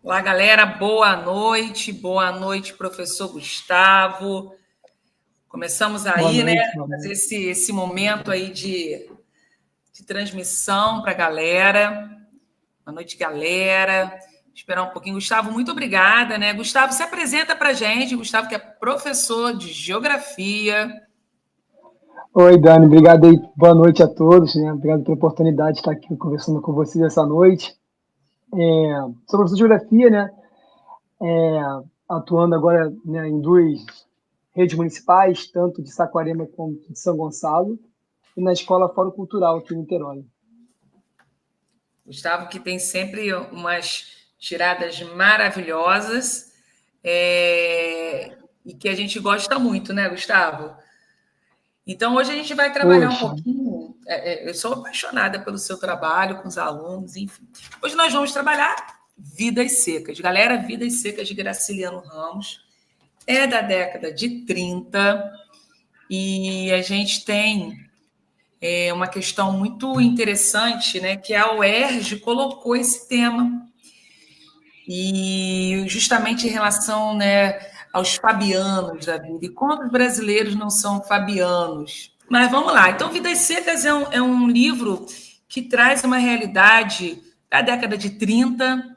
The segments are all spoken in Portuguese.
Olá, galera, boa noite, professor Gustavo. Começamos aí, boa noite, fazer esse momento aí de transmissão para a galera. Boa noite, galera. Esperar um pouquinho. Gustavo, muito obrigada, né? Gustavo, se apresenta para a gente. Gustavo, que é professor de Geografia. Oi, Dani, obrigado aí. Boa noite a todos, né? Obrigado pela oportunidade de estar aqui conversando com vocês essa noite. Sou professor de Geografia, né? Atuando agora, né, em duas redes municipais, tanto de Saquarema como de São Gonçalo, e na Escola Fórum Cultural aqui em Niterói. Gustavo, que tem sempre umas tiradas maravilhosas e que a gente gosta muito, né, Gustavo? Então, hoje a gente vai trabalhar um pouquinho. Eu sou apaixonada pelo seu trabalho com os alunos, enfim. Hoje nós vamos trabalhar Vidas Secas. Galera, Vidas Secas de Graciliano Ramos. É da década de 30 e a gente tem uma questão muito interessante, né, que a UERJ colocou esse tema. E justamente em relação, né, aos fabianos da vida. E quantos brasileiros não são fabianos? Mas vamos lá. Então, Vidas Secas é um livro que traz uma realidade da década de 30,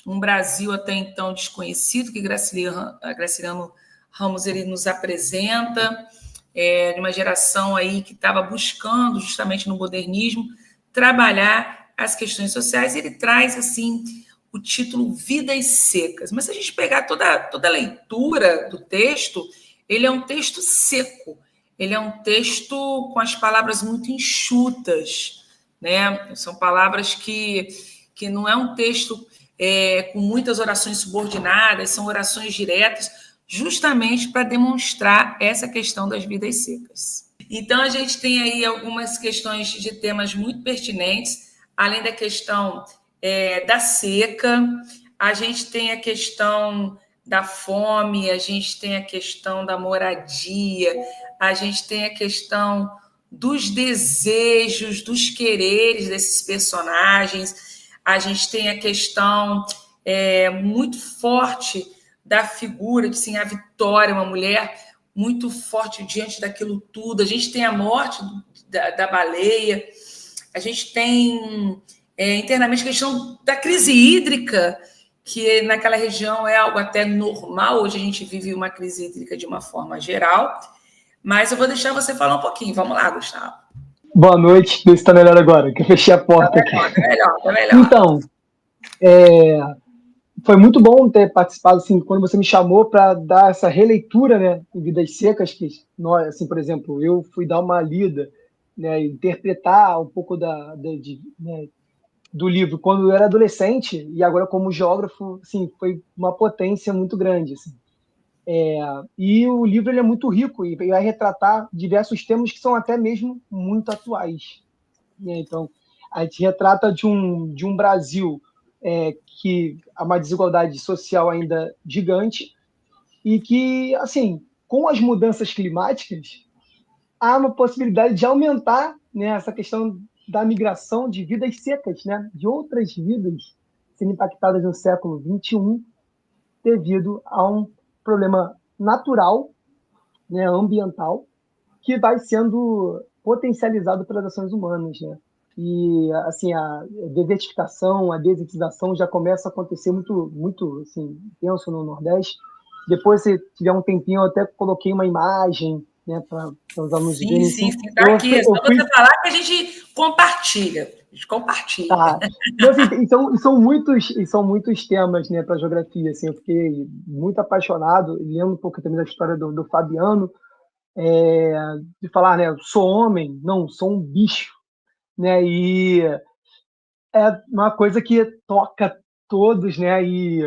um Brasil até então desconhecido, que Graciliano Ramos ele nos apresenta, de uma geração aí que estava buscando, justamente no modernismo, trabalhar as questões sociais. Ele traz, assim, o título Vidas Secas. Mas se a gente pegar toda a leitura do texto, ele é um texto seco. Ele é um texto com as palavras muito enxutas, né? São palavras que não é um texto com muitas orações subordinadas, são orações diretas, justamente para demonstrar essa questão das vidas secas. Então, a gente tem aí algumas questões de temas muito pertinentes, além da questão da seca, a gente tem a questão da fome, a gente tem a questão da moradia, a gente tem a questão dos desejos, dos quereres desses personagens, a gente tem a questão muito forte da figura de sim, a Vitória, uma mulher muito forte diante daquilo tudo, a gente tem a morte da baleia, a gente tem internamente a questão da crise hídrica, que naquela região é algo até normal. Hoje a gente vive uma crise hídrica de uma forma geral, mas eu vou deixar você falar um pouquinho. Vamos lá, Gustavo. Boa noite, vê se está melhor agora, que eu fechei a porta aqui. Tá melhor. Então, foi muito bom ter participado, assim, quando você me chamou para dar essa releitura, né, em Vidas Secas, que nós, assim, por exemplo, eu fui dar uma lida, né, interpretar um pouco né, do livro quando eu era adolescente, e agora como geógrafo, assim, foi uma potência muito grande, assim. E o livro ele é muito rico e vai retratar diversos temas que são até mesmo muito atuais, né? Então, a gente retrata de um Brasil que há uma desigualdade social ainda gigante e que, assim, com as mudanças climáticas, há uma possibilidade de aumentar, né, essa questão da migração de vidas secas, né, de outras vidas sendo impactadas no século XXI devido a um problema natural, né, ambiental, que vai sendo potencializado pelas ações humanas, né? E assim a desertificação, a desertização já começa a acontecer muito assim intenso no Nordeste. Depois, se tiver um tempinho, eu até coloquei uma imagem, né, para os alunos verem. Sim, tá aqui. É só você falar que a gente compartilha. A gente compartilha. Tá. Então, assim, são muitos temas, né, para geografia. Assim, eu fiquei muito apaixonado, lendo um pouco também da história do Fabiano, de falar, né, sou homem, não, sou um bicho, né, e é uma coisa que toca todos, né, e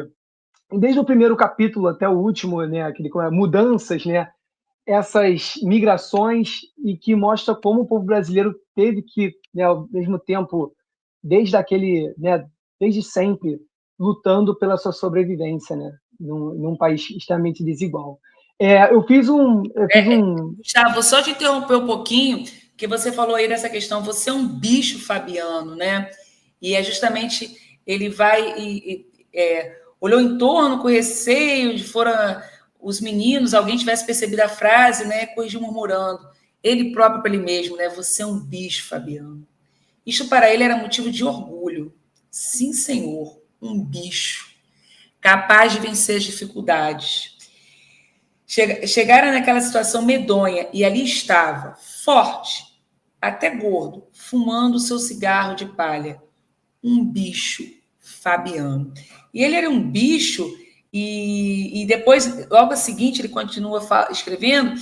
desde o primeiro capítulo até o último, né, aquele mudanças, né, essas migrações e que mostra como o povo brasileiro teve que, né, ao mesmo tempo, desde sempre, lutando pela sua sobrevivência, né, num país extremamente desigual. Eu fiz um. Gustavo, só te interromper um pouquinho, que você falou aí dessa questão, você é um bicho fabiano, né? E é justamente, ele vai... olhou em torno com receio de fora os meninos, alguém tivesse percebido a frase, né, corrigiu murmurando. Ele próprio para ele mesmo, né, você é um bicho, Fabiano. Isto para ele era motivo de orgulho. Sim, senhor, um bicho, capaz de vencer as dificuldades. Chegaram naquela situação medonha e ali estava, forte, até gordo, fumando o seu cigarro de palha. Um bicho, Fabiano. E ele era um bicho, e depois, logo a seguinte, ele continua escrevendo,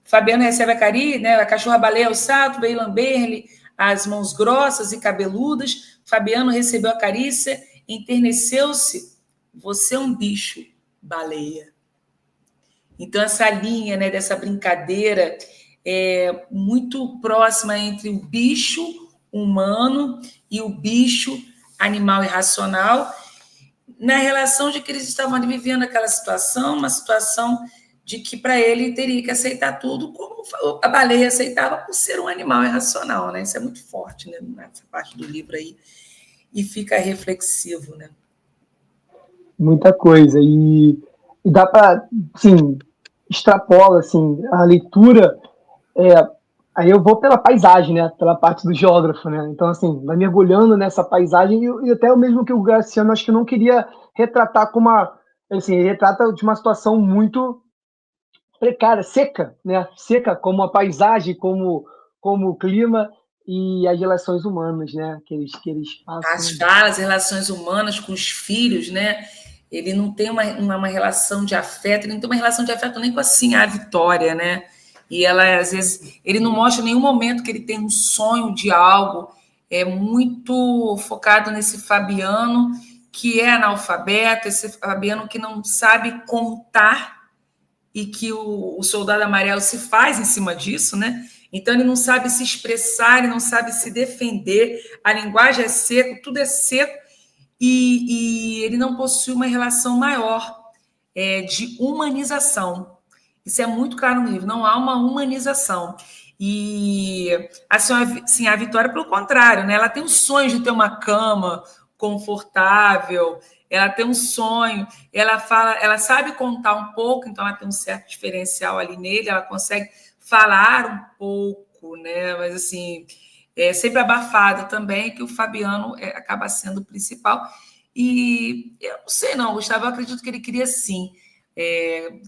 Fabiano recebe a Cari, né, a cachorra-baleia ao salto, veio lamber-lhe as mãos grossas e cabeludas. Fabiano recebeu a carícia, enterneceu-se. Você é um bicho, baleia. Então, essa linha, né, dessa brincadeira é muito próxima entre o bicho humano e o bicho animal irracional, na relação de que eles estavam ali vivendo aquela situação, uma situação de que para ele teria que aceitar tudo como a baleia aceitava por ser um animal irracional, né? Isso é muito forte, né, nessa parte do livro aí, e fica reflexivo, né? Muita coisa, e dá para, assim, extrapola, assim, a leitura, aí eu vou pela paisagem, né, pela parte do geógrafo, né, então, assim, vai mergulhando nessa paisagem, e até o mesmo que o Graciano, acho que não queria retratar como assim, ele retrata de uma situação muito precária, seca, né, seca como a paisagem, como o clima e as relações humanas, né, que eles passam. As falas, relações humanas com os filhos, né? Ele não tem uma relação de afeto, ele não tem uma relação de afeto nem com a Vitória, né? E ela, às vezes, ele não mostra em nenhum momento que ele tem um sonho de algo, é muito focado nesse Fabiano, que é analfabeto, esse Fabiano que não sabe contar e que o soldado amarelo se faz em cima disso, né? Então ele não sabe se expressar, ele não sabe se defender, a linguagem é seca, tudo é seco, e ele não possui uma relação maior de humanização. Isso é muito claro no livro, não há uma humanização. E assim, a Vitória, pelo contrário, né? Ela tem um sonho de ter uma cama confortável, ela tem um sonho, ela sabe contar um pouco, então ela tem um certo diferencial ali nele, ela consegue falar um pouco, né? Mas assim, é sempre abafada também, que o Fabiano acaba sendo o principal. E eu não sei, não, Gustavo, eu acredito que ele queria sim.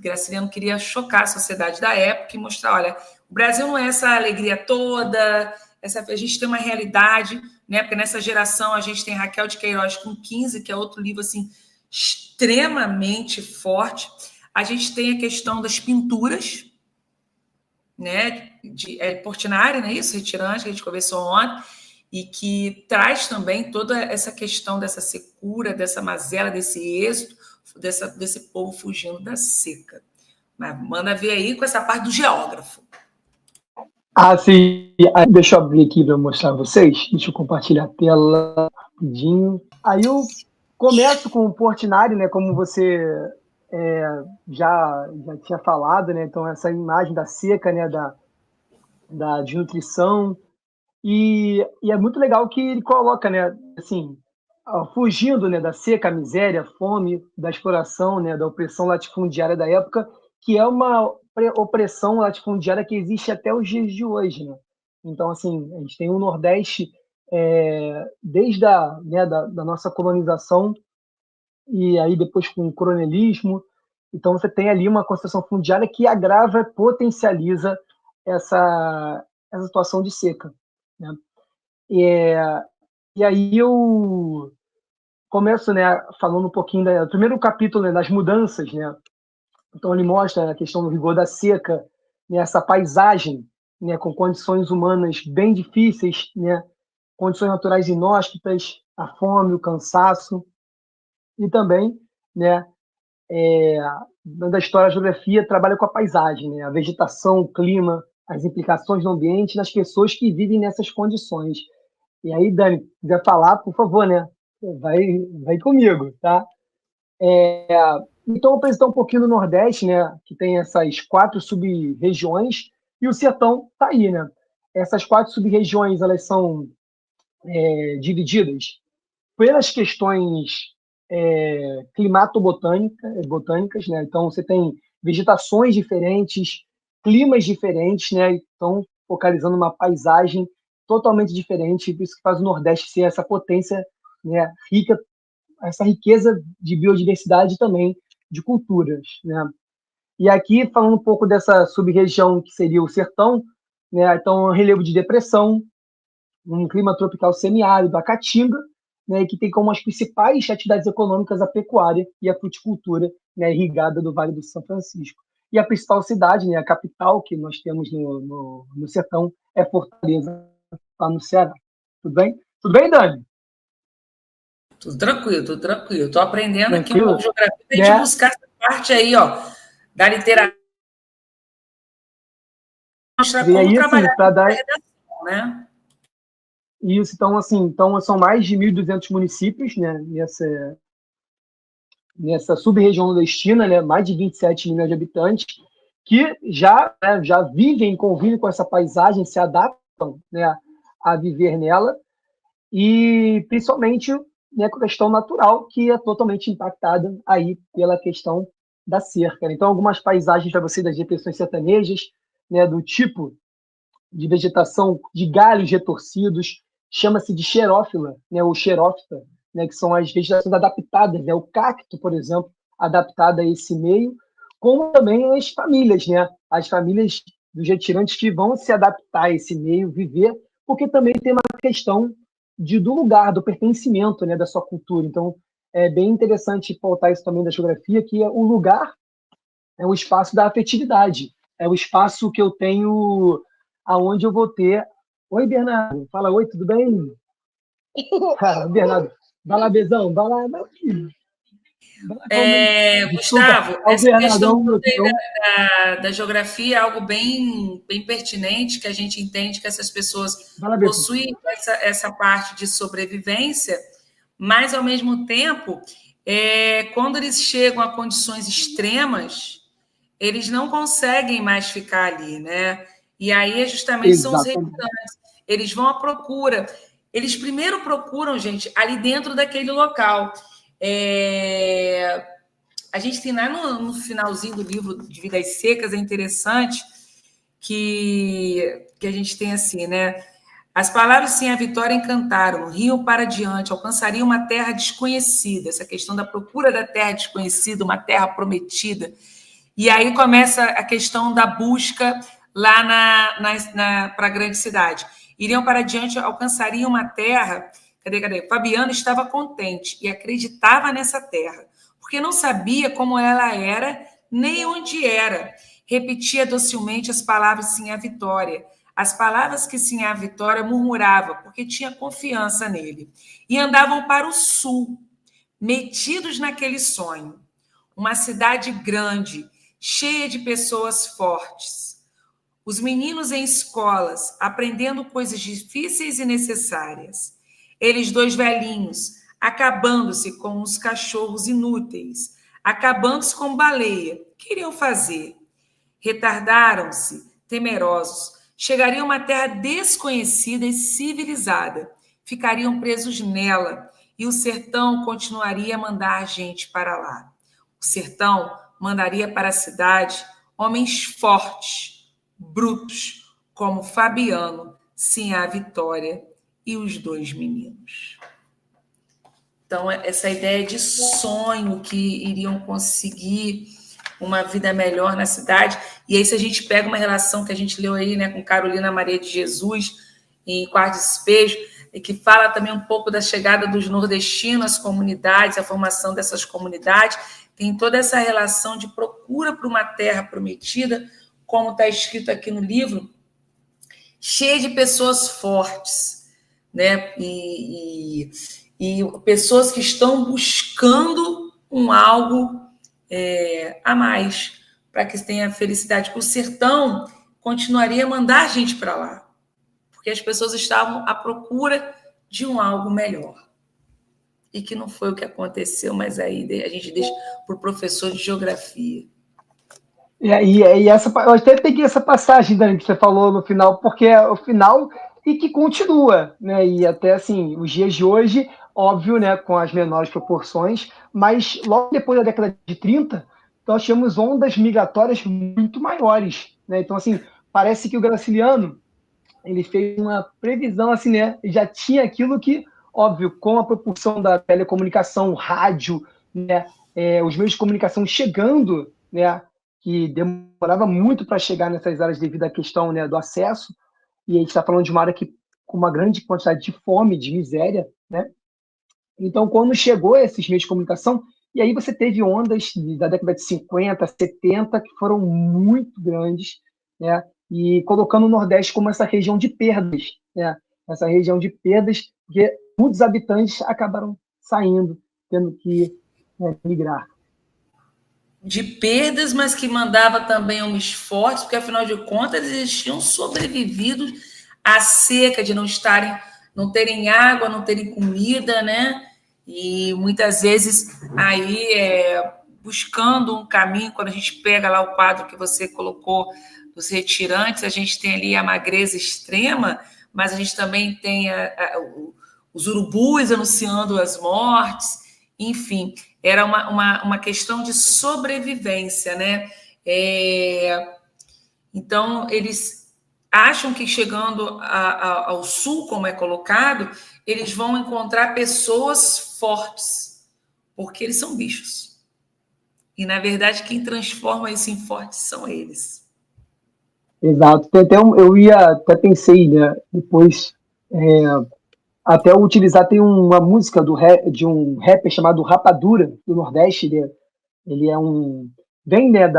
Graciliano queria chocar a sociedade da época e mostrar, olha, o Brasil não é essa alegria toda, a gente tem uma realidade, né? Porque nessa geração a gente tem Raquel de Queiroz com 15, que é outro livro assim extremamente forte. A gente tem a questão das pinturas, né? De Portinari, não é isso? Retirante, que a gente conversou ontem, e que traz também toda essa questão dessa secura, dessa mazela, desse êxito, desse povo fugindo da seca. Mas manda ver aí com essa parte do geógrafo. Sim. Deixa eu abrir aqui para mostrar a vocês. Deixa eu compartilhar a tela rapidinho. Aí eu começo com o Portinari, né? Como você já tinha falado, né? Então, essa imagem da seca, né? Da desnutrição. E é muito legal que ele coloca, né? Assim, fugindo, né, da seca, a miséria, a fome, da exploração, né, da opressão latifundiária da época, que é uma opressão latifundiária que existe até os dias de hoje, né? Então, assim, a gente tem o Nordeste desde da nossa colonização e aí depois com o coronelismo. Então, você tem ali uma concessão fundiária que agrava, potencializa essa situação de seca, né? E aí eu começo, né, falando um pouquinho do primeiro capítulo, né, das mudanças, né? Então ele mostra a questão do rigor da seca, né, essa paisagem, né, com condições humanas bem difíceis, né, condições naturais inóspitas, a fome, o cansaço, e também, né, da história, a geografia trabalha com a paisagem, né, a vegetação, o clima, as implicações no ambiente, nas pessoas que vivem nessas condições. E aí, Dani, se quiser falar, por favor, né? Vai comigo, tá? Então, eu vou apresentar um pouquinho do Nordeste, né? Que tem essas 4 sub-regiões, e o Sertão tá aí, né? Essas 4 sub-regiões, elas são divididas pelas questões climatobotânicas, né? Então, você tem vegetações diferentes, climas diferentes, né? Então, focalizando uma paisagem totalmente diferente, por isso que faz o Nordeste ser essa potência, né, rica, essa riqueza de biodiversidade também, de culturas, né? E aqui, falando um pouco dessa sub-região que seria o sertão, né? Então, relevo de depressão, um clima tropical semiárido, a caatinga, né, que tem como as principais atividades econômicas a pecuária e a fruticultura, né, irrigada do Vale do São Francisco. E a principal cidade, né, a capital que nós temos no sertão, é Fortaleza, lá no Ceará. Tudo bem? Tudo bem, Dani? Tudo tranquilo, tudo tranquilo. Estou aprendendo aqui um pouco Tranquilo? de geografia para a gente Né? buscar essa parte aí, ó, da literatura, mostrar E como aí, assim, trabalhar para a dar redação, né? isso, então, assim, então são mais de 1.200 municípios, né, nessa sub-região nordestina, né, mais de 27 milhões de habitantes, que já vivem, convivem com essa paisagem, se adaptam, né, a viver nela, e principalmente, né, com a questão natural, que é totalmente impactada aí pela questão da cerca. Então, algumas paisagens para você das repressões sertanejas, né, do tipo de vegetação de galhos retorcidos, chama-se de xerófila, né, ou xerófita, né, que são as vegetações adaptadas, né, o cacto, por exemplo, adaptado a esse meio, como também as famílias, né, as famílias dos retirantes que vão se adaptar a esse meio, viver, porque também tem uma questão do lugar, do pertencimento, né, da sua cultura. Então, é bem interessante pautar isso também da geografia, que é o lugar é o espaço da afetividade, é o espaço que eu tenho aonde eu vou ter. Oi, Bernardo. Fala, oi, tudo bem? Bernardo, vai lá, Bezão, vai lá, meu filho. Vai lá, desculpa, Gustavo, é o essa questão Bernardão, toda meu aí filhão. da geografia é algo bem, bem pertinente, que a gente entende que essas pessoas Vai lá, Bezão. possuem essa parte de sobrevivência, mas, ao mesmo tempo, quando eles chegam a condições extremas, eles não conseguem mais ficar ali, né? E aí, justamente, são os Exatamente. retirantes. Eles vão à procura. Eles primeiro procuram, gente, ali dentro daquele local. A gente tem lá no finalzinho do livro de Vidas Secas, é interessante que a gente tem assim, né? As palavras sim a vitória encantaram, riam para diante, alcançariam uma terra desconhecida, essa questão da procura da terra desconhecida, uma terra prometida. E aí começa a questão da busca lá para a grande cidade. Iriam para diante, alcançariam uma terra. Cadê? Fabiano estava contente e acreditava nessa terra, porque não sabia como ela era, nem onde era. Repetia docilmente as palavras sim a vitória. As palavras que sim a vitória murmurava, porque tinha confiança nele. E andavam para o sul, metidos naquele sonho. Uma cidade grande, cheia de pessoas fortes. Os meninos em escolas, aprendendo coisas difíceis e necessárias. Eles dois velhinhos, acabando-se com os cachorros inúteis, acabando-se com baleia. Que iriam fazer? Retardaram-se, temerosos. Chegariam a uma terra desconhecida e civilizada. Ficariam presos nela, e o sertão continuaria a mandar gente para lá. O sertão mandaria para a cidade homens fortes, brutos, como Fabiano, sim a Vitória e os dois meninos. Então, essa ideia de sonho que iriam conseguir uma vida melhor na cidade. E aí, se a gente pega uma relação que a gente leu aí, né, com Carolina Maria de Jesus, em Quarto Despejo, e que fala também um pouco da chegada dos nordestinos às comunidades, a formação dessas comunidades, tem toda essa relação de procura por uma terra prometida, como está escrito aqui no livro, cheia de pessoas fortes, né? E pessoas que estão buscando algo a mais para que tenha felicidade. Porque o sertão continuaria a mandar gente para lá, porque as pessoas estavam à procura de algo melhor. E que não foi o que aconteceu, mas aí a gente deixa para o professor de geografia. E essa, eu até peguei essa passagem, Dani, que você falou no final, porque é o final e que continua, né? E até assim, os dias de hoje, óbvio, né, com as menores proporções, mas logo depois da década de 30, nós tínhamos ondas migratórias muito maiores, né? Então, assim, parece que o Graciliano ele fez uma previsão, assim, né? Já tinha aquilo que, óbvio, com a propulsão da telecomunicação, rádio, né? Os meios de comunicação chegando, né? Que demorava muito para chegar nessas áreas devido à questão, né, do acesso, e a gente está falando de uma área que com uma grande quantidade de fome, de miséria, né? Então, quando chegou esses meios de comunicação, e aí você teve ondas da década de 50, 70, que foram muito grandes, né? E colocando o Nordeste como essa região de perdas, né? Essa região de perdas, porque muitos habitantes acabaram saindo, tendo que, né, migrar. De perdas, mas que mandava também um esforço, porque afinal de contas eles tinham sobrevivido à seca, de não terem água, não terem comida, né? E muitas vezes aí buscando um caminho, quando a gente pega lá o quadro que você colocou dos retirantes, a gente tem ali a magreza extrema, mas a gente também tem os urubus anunciando as mortes, enfim, era uma questão de sobrevivência, né? Então, eles acham que chegando ao sul, como é colocado, eles vão encontrar pessoas fortes, porque eles são bichos. E, na verdade, quem transforma isso em fortes são eles. Exato. Até pensei, né, depois, até utilizar, tem uma música de um rapper chamado Rapadura, do Nordeste. Ele vem, né,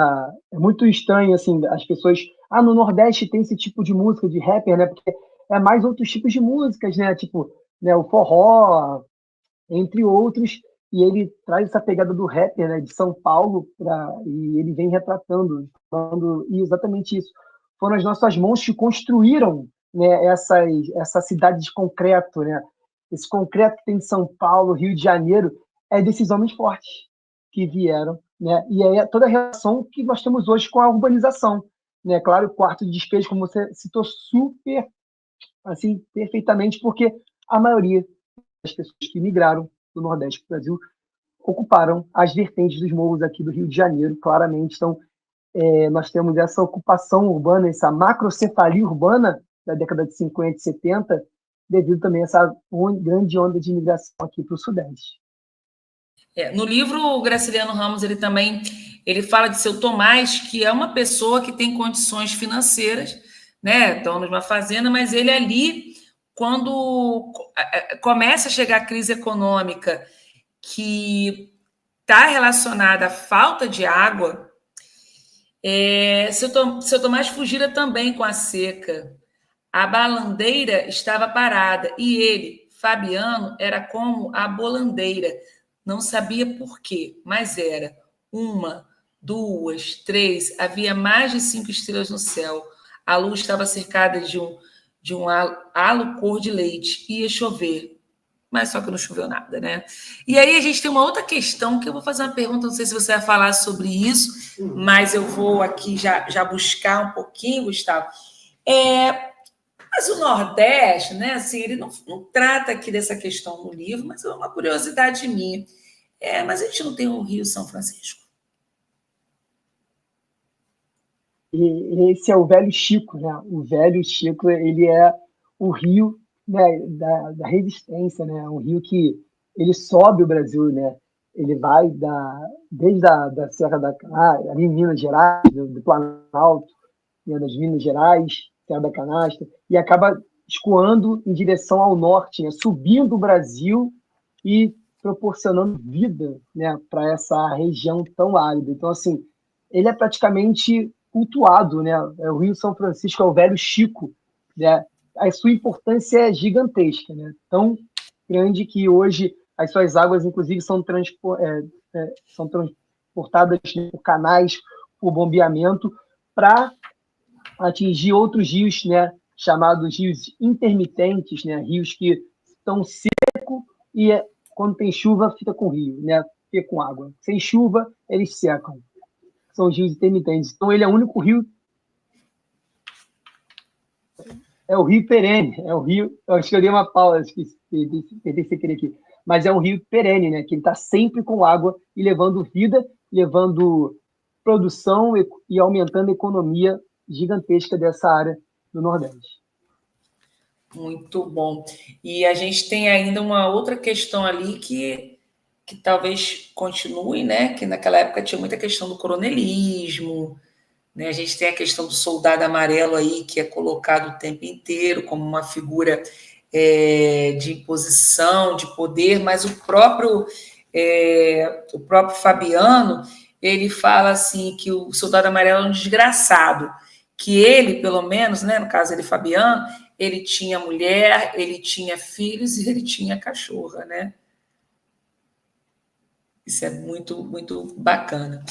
é muito estranho, assim, as pessoas, no Nordeste tem esse tipo de música de rapper, né, porque é mais outros tipos de músicas, né, tipo, né, o forró, entre outros, e ele traz essa pegada do rapper, né, de São Paulo, e ele vem retratando, falando exatamente isso. Foram as nossas mãos que construíram, né, essa cidade de concreto, né? Esse concreto que tem em São Paulo, Rio de Janeiro, é desses homens fortes que vieram, né? E é toda a relação que nós temos hoje com a urbanização, né? Claro, o quarto de despejo, como você citou, super, assim, perfeitamente, porque a maioria das pessoas que migraram do Nordeste para o Brasil ocuparam as vertentes dos morros aqui do Rio de Janeiro, claramente. Então, nós temos essa ocupação urbana, essa macrocefalia urbana da década de 50 e 70, devido também a essa grande onda de imigração aqui para o Sudeste. No livro, o Graciliano Ramos ele fala de seu Tomás, que é uma pessoa que tem condições financeiras, né, dono de uma fazenda, mas ele ali, quando começa a chegar a crise econômica que está relacionada à falta de água, seu Tomás fugira também com a seca. A balandeira estava parada e ele, Fabiano, era como a bolandeira. Não sabia por quê, mas era uma, duas, três, havia mais de 5 estrelas no céu. A luz estava cercada de um halo cor de leite. Ia chover, mas só que não choveu nada, né? E aí a gente tem uma outra questão que eu vou fazer uma pergunta, não sei se você vai falar sobre isso, mas eu vou aqui já buscar um pouquinho, Gustavo. Mas o Nordeste, né, assim, ele não trata aqui dessa questão no livro, mas é uma curiosidade minha. Mas a gente não tem o Rio São Francisco. E esse é o Velho Chico, né? O Velho Chico, ele é o rio, né, da resistência, né? Um rio que ele sobe o Brasil, né? Ele vai desde da Serra da Canastra, ali em Minas Gerais, do Planalto, né, das Minas Gerais, Serra da Canastra, e acaba escoando em direção ao norte, né? Subindo o Brasil e proporcionando vida, né, para essa região tão árida. Então, assim, ele é praticamente cultuado, né? O Rio São Francisco é o Velho Chico, né? A sua importância é gigantesca, né? Tão grande que hoje as suas águas, inclusive, são transportadas por canais, por bombeamento, para atingir outros rios, né? Chamados rios intermitentes, né? Rios que estão secos e quando tem chuva fica com rio, né? Fica com água. Sem chuva eles secam. São os rios intermitentes. Então, ele é o único rio. É o rio perene. É o rio. Eu acho que eu dei uma pausa, perdi sem querer aqui. mas é um rio perene, né? Que ele está sempre com água e levando vida, levando produção e aumentando a economia gigantesca dessa área do Nordeste. Muito bom. E a gente tem ainda uma outra questão ali que talvez continue, né? Que naquela época tinha muita questão do coronelismo, né? A gente tem a questão do soldado amarelo aí, que é colocado o tempo inteiro como uma figura de imposição, de poder, mas o próprio Fabiano, ele fala assim que o soldado amarelo é um desgraçado, que ele, pelo menos, né, no caso ele, Fabiano, ele tinha mulher, ele tinha filhos e ele tinha cachorra, né? Isso é muito, muito bacana.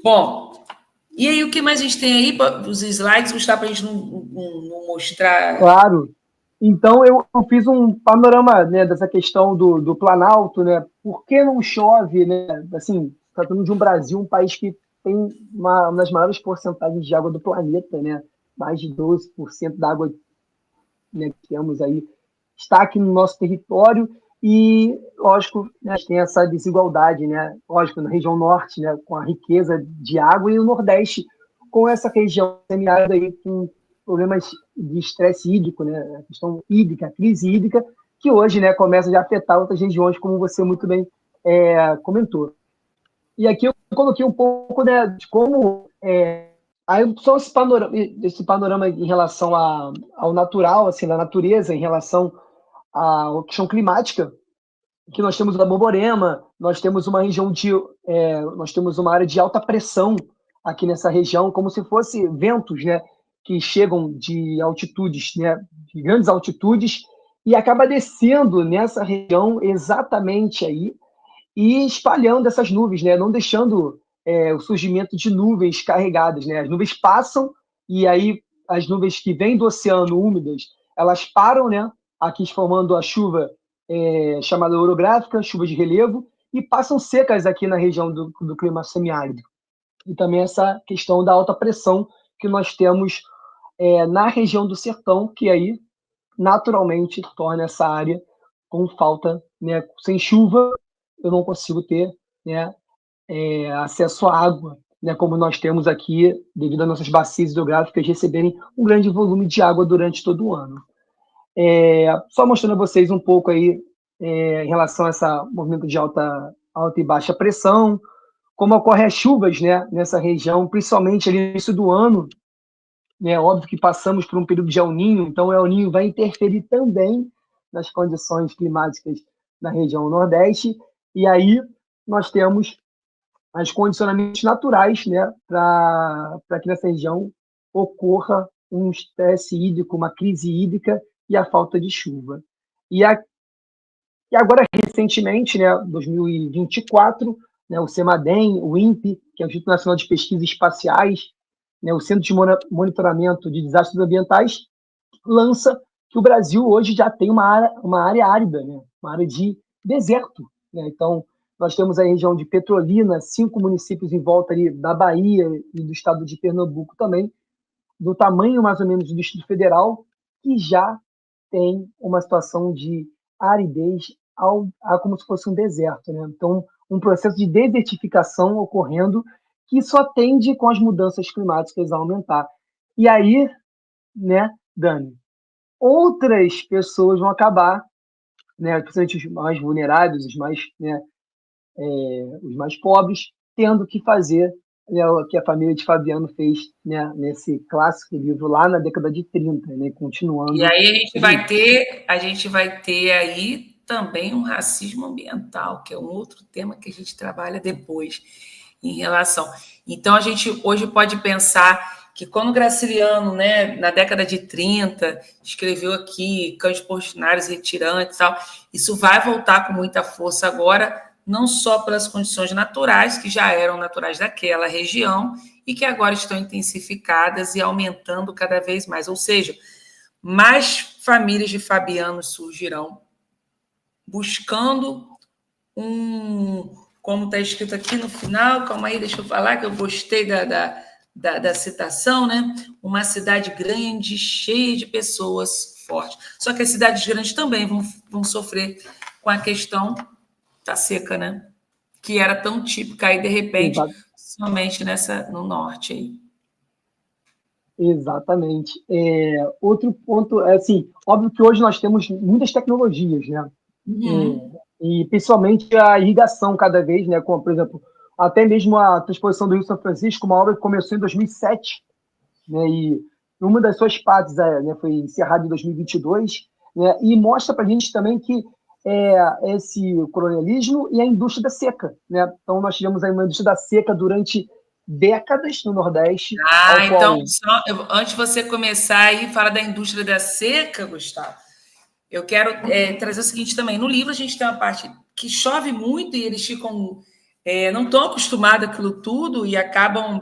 Bom, e aí o que mais a gente tem aí? Os slides, Gustavo, para a gente não mostrar... Claro. Então, eu fiz um panorama, né, dessa questão do Planalto, né? Por que não chove, né? Assim, tratando de um Brasil, um país que tem uma das maiores porcentagens de água do planeta, né? Mais de 12% da água, né, que temos aí está aqui no nosso território e, lógico, né, tem essa desigualdade, né? Lógico, na região norte, né, com a riqueza de água, e o nordeste com essa região semiárida aí com problemas de estresse hídrico, né? A questão hídrica, a crise hídrica, que hoje, né, começa a afetar outras regiões, como você muito bem comentou. E aqui eu coloquei um pouco, né, de como aí só esse panorama em relação ao natural, assim, da natureza, em relação à questão climática, que nós temos a Borborema, nós temos uma região nós temos uma área de alta pressão aqui nessa região, como se fosse ventos, né, que chegam de altitudes, né, de grandes altitudes, e acaba descendo nessa região exatamente aí e espalhando essas nuvens, né, não deixando o surgimento de nuvens carregadas, né? As nuvens passam e aí as nuvens que vêm do oceano úmidas, elas param, né, aqui formando a chuva chamada orográfica, chuva de relevo, e passam secas aqui na região do clima semiárido. E também essa questão da alta pressão que nós temos na região do sertão, que aí naturalmente torna essa área com falta, né, sem chuva, eu não consigo ter, né, acesso à água, né, como nós temos aqui, devido às nossas bacias hidrográficas receberem um grande volume de água durante todo o ano. Só mostrando a vocês um pouco aí em relação a esse movimento de alta e baixa pressão, como ocorrem as chuvas, né, nessa região, principalmente ali no início do ano, né, óbvio que passamos por um período de El Niño, então o El Niño vai interferir também nas condições climáticas na região Nordeste, e aí nós temos os condicionamentos naturais, né, para que nessa região ocorra um estresse hídrico, uma crise hídrica e a falta de chuva. E agora, recentemente, né, 2024, né, o CEMADEM, o INPE, que é o Instituto Nacional de Pesquisas Espaciais, né, o Centro de Monitoramento de Desastres Ambientais, lança que o Brasil hoje já tem uma área árida, né, uma área de deserto, né? Então, nós temos a região de Petrolina, 5 municípios em volta ali da Bahia e do estado de Pernambuco também, do tamanho mais ou menos do Distrito Federal, que já tem uma situação de aridez como se fosse um deserto, né? Então, um processo de desertificação ocorrendo que só tende com as mudanças climáticas a aumentar. E aí, né, Dani, outras pessoas vão acabar, né, principalmente os mais vulneráveis, os mais pobres, tendo que fazer, né, o que a família de Fabiano fez, né, nesse clássico livro lá na década de 30, né, continuando. E aí a gente vai ter aí também um racismo ambiental, que é um outro tema que a gente trabalha depois em relação. Então, a gente hoje pode pensar que quando Graciliano, né, na década de 30, escreveu aqui Cães Portinários Retirantes e tal, isso vai voltar com muita força agora, não só pelas condições naturais, que já eram naturais daquela região, e que agora estão intensificadas e aumentando cada vez mais. Ou seja, mais famílias de fabianos surgirão, buscando como está escrito aqui no final, calma aí, deixa eu falar, que eu gostei da citação, né? Uma cidade grande, cheia de pessoas fortes. Só que as cidades grandes também vão sofrer com a questão da seca, né? Que era tão típica aí, de repente, somente no norte aí. Exatamente. Outro ponto é assim, óbvio que hoje nós temos muitas tecnologias, né? E principalmente a irrigação cada vez, né? Como, por exemplo, até mesmo a transposição do Rio São Francisco, uma obra que começou em 2007, né? E uma das suas partes né, foi encerrada em 2022, né? E mostra para a gente também que esse colonialismo e a indústria da seca, né? Então nós tivemos aí uma indústria da seca durante décadas no Nordeste. Então, antes de você começar aí, fala da indústria da seca, Gustavo. Eu quero trazer o seguinte também. No livro, a gente tem uma parte que chove muito e eles ficam. Não estão acostumados com aquilo tudo e acabam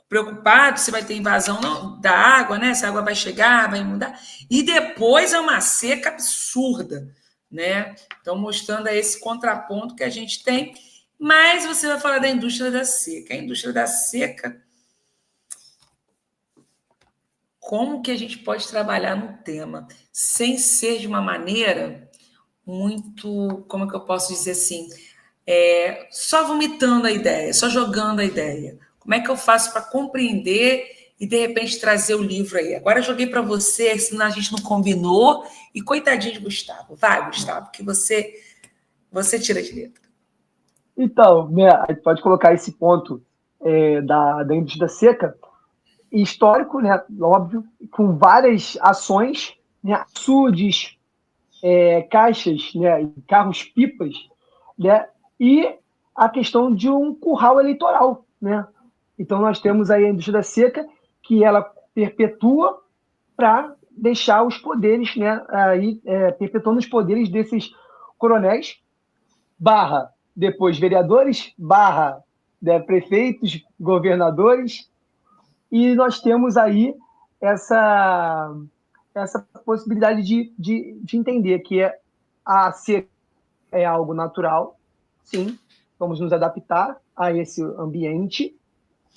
preocupados se vai ter invasão da água, né? Se a água vai chegar, vai inundar. E depois é uma seca absurda, né? Então, mostrando esse contraponto que a gente tem. Mas você vai falar da indústria da seca. A indústria da seca, como que a gente pode trabalhar no tema sem ser de uma maneira muito, como é que eu posso dizer assim, só vomitando a ideia, só jogando a ideia. Como é que eu faço para compreender e, de repente, trazer o livro aí? Agora eu joguei para você, senão a gente não combinou, e coitadinho de Gustavo. Vai, Gustavo, que você tira de letra. Então, né, a gente pode colocar esse ponto da indústria seca, histórico, né, óbvio, com várias ações, né, açudes, caixas, né, carros-pipas, né, e a questão de um curral eleitoral, né? Então nós temos aí a indústria seca que ela perpetua para deixar os poderes, né, aí perpetuando os poderes desses coronéis barra depois vereadores barra prefeitos, governadores, e nós temos aí essa possibilidade de entender que a seca é algo natural, sim, vamos nos adaptar a esse ambiente.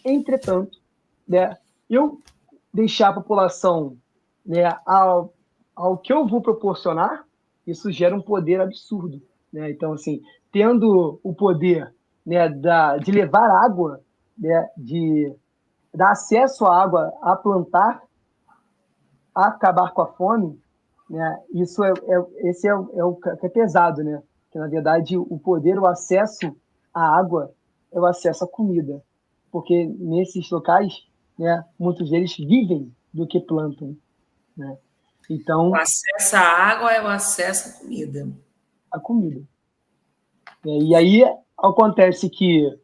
Entretanto, né, eu deixar a população, né, ao que eu vou proporcionar, isso gera um poder absurdo, né? Então, assim, tendo o poder, né, de levar água, né, de dar acesso à água, a plantar, a acabar com a fome, né? Isso esse é o que é pesado, né? Que na verdade o poder, o acesso à água é o acesso à comida, porque nesses locais, né, muitos deles vivem do que plantam, né? Então, o acesso à água é o acesso à comida. A comida. E aí acontece que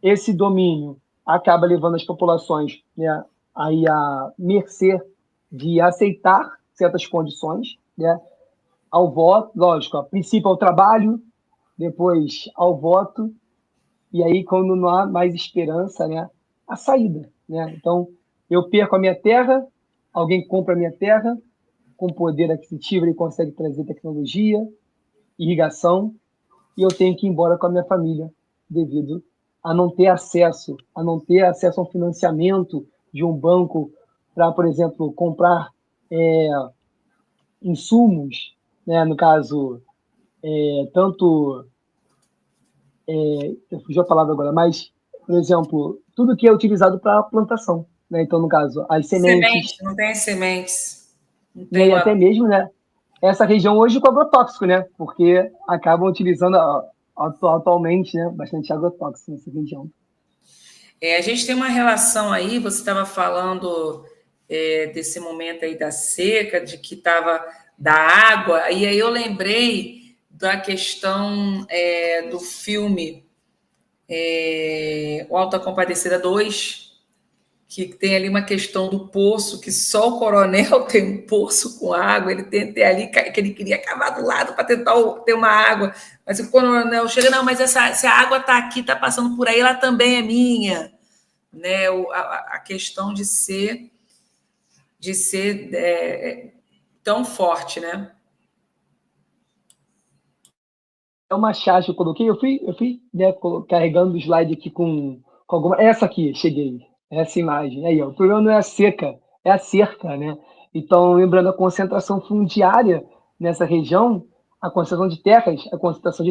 esse domínio acaba levando as populações, né, aí a mercê de aceitar certas condições, né, ao voto, lógico, a princípio ao trabalho, depois ao voto, e aí quando não há mais esperança, né, a saída, né? Então, eu perco a minha terra, alguém compra a minha terra, com poder aquisitivo ele consegue trazer tecnologia, irrigação, e eu tenho que ir embora com a minha família, devido a não ter acesso a um financiamento de um banco para, por exemplo, comprar insumos, né? No caso, tanto... eu fugi a palavra agora, mas, por exemplo, tudo que é utilizado para plantação, né? Então, no caso, as sementes... Não tem sementes. Não E aí tem até mesmo, né? Essa região hoje com agrotóxico, né? Porque acabam utilizando atualmente, né, bastante agrotóxico nessa região. A gente tem uma relação aí, você estava falando desse momento aí da seca, de que estava da água, e aí eu lembrei da questão do filme O Auto da Compadecida 2, que tem ali uma questão do poço, que só o coronel tem um poço com água, ele tem até ali que ele queria cavar do lado para tentar ter uma água, mas o coronel chega, não, mas se a água está aqui, está passando por aí, ela também é minha, né? A questão de ser tão forte, né? É uma charge que eu coloquei, eu fui né, carregando o slide aqui com alguma... Essa aqui, cheguei, essa imagem. Aí, ó, o problema não é a seca, é a cerca, né? Então, lembrando a concentração fundiária, nessa região, a concentração de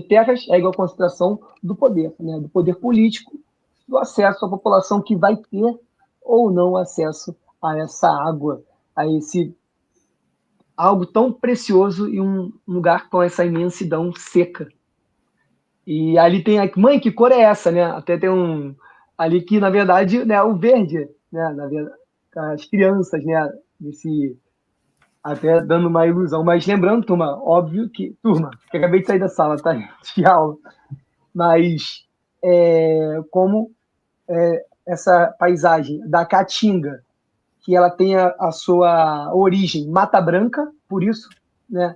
terras é igual à concentração do poder, né? Do poder político, do acesso à população que vai ter ou não acesso a essa água, a esse algo tão precioso em um lugar com essa imensidão seca. E ali tem a mãe, que cor é essa, né? Até tem um ali que na verdade, né, o verde, né, na verdade, as crianças, né, desse até dando uma ilusão, mas lembrando, turma, óbvio que que acabei de sair da sala, tá? De aula, mas como essa paisagem da Caatinga, que ela tem a sua origem Mata Branca, por isso, né?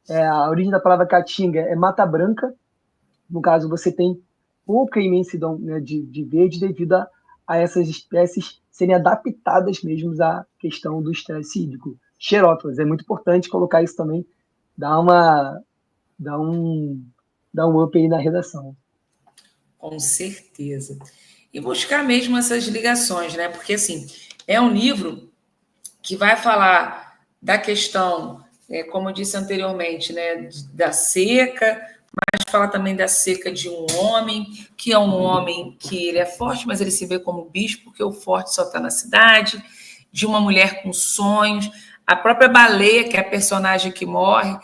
A origem da palavra Caatinga é Mata Branca. No caso, você tem pouca imensidão, né, de verde devido a essas espécies serem adaptadas mesmo à questão do estresse hídrico. Xerófilas, é muito importante colocar isso também, dar um up aí na redação. Com certeza. E buscar mesmo essas ligações, né? Porque, assim, é um livro que vai falar da questão, como eu disse anteriormente, né, da seca, mas fala também da seca de um homem, que é um homem que ele é forte, mas ele se vê como bicho, porque o forte só está na cidade, de uma mulher com sonhos, a própria Baleia, que é a personagem que morre,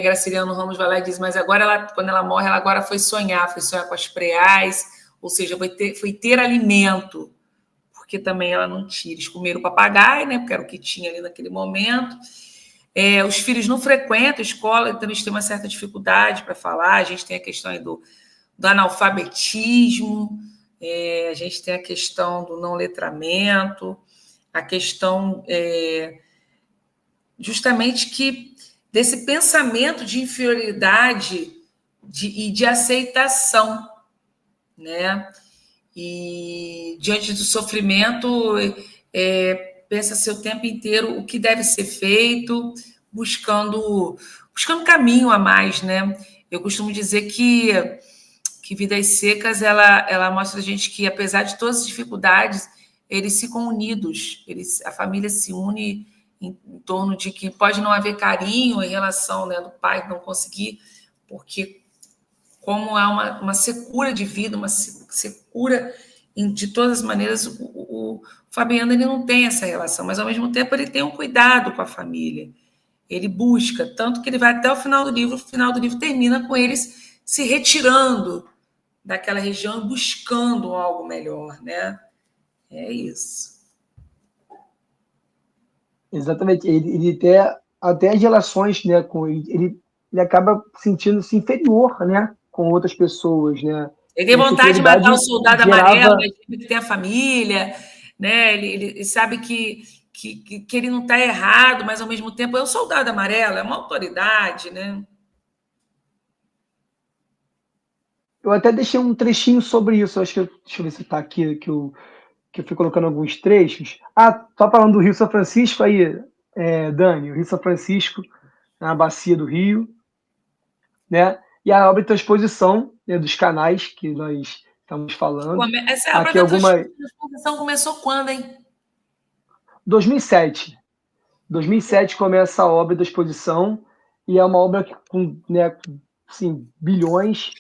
Graciliano Ramos vai lá e diz, mas agora, quando ela morre, ela agora foi sonhar com as preais, ou seja, foi ter alimento, porque também ela não tinha. Eles comeram o papagaio, né, porque era o que tinha ali naquele momento. Os filhos não frequentam escola, então eles têm uma certa dificuldade para falar. A gente tem a questão aí do analfabetismo, a gente tem a questão do não letramento, a questão justamente desse pensamento de inferioridade e de aceitação, né? E diante do sofrimento, pensa-se o tempo inteiro o que deve ser feito, buscando caminho a mais, né? Eu costumo dizer que Vidas Secas, ela mostra a gente que, apesar de todas as dificuldades, eles ficam unidos, a família se une em torno de que pode não haver carinho em relação, né, do pai não conseguir, porque como há uma secura de vida, uma secura de todas as maneiras, o Fabiano ele não tem essa relação, mas ao mesmo tempo ele tem um cuidado com a família, ele busca, tanto que ele vai até o final do livro termina com eles se retirando daquela região e buscando algo melhor, né? É isso. Exatamente, ele até as relações, né, ele acaba sentindo-se inferior, né, com outras pessoas, né? Ele tem vontade de matar o soldado amarelo, mas ele tem a família, né? Ele sabe que ele não está errado, mas ao mesmo tempo é o soldado amarelo, é uma autoridade, né? Eu até deixei um trechinho sobre isso, acho que deixa eu ver se está aqui, que eu fui colocando alguns trechos. Só falando do Rio São Francisco aí, Dani, o Rio São Francisco, na bacia do Rio, né? E a obra de transposição, né, dos canais que nós estamos falando. Essa obra da transposição começou quando, hein? 2007. 2007 começa a obra da exposição e é uma obra com, né, assim, bilhões,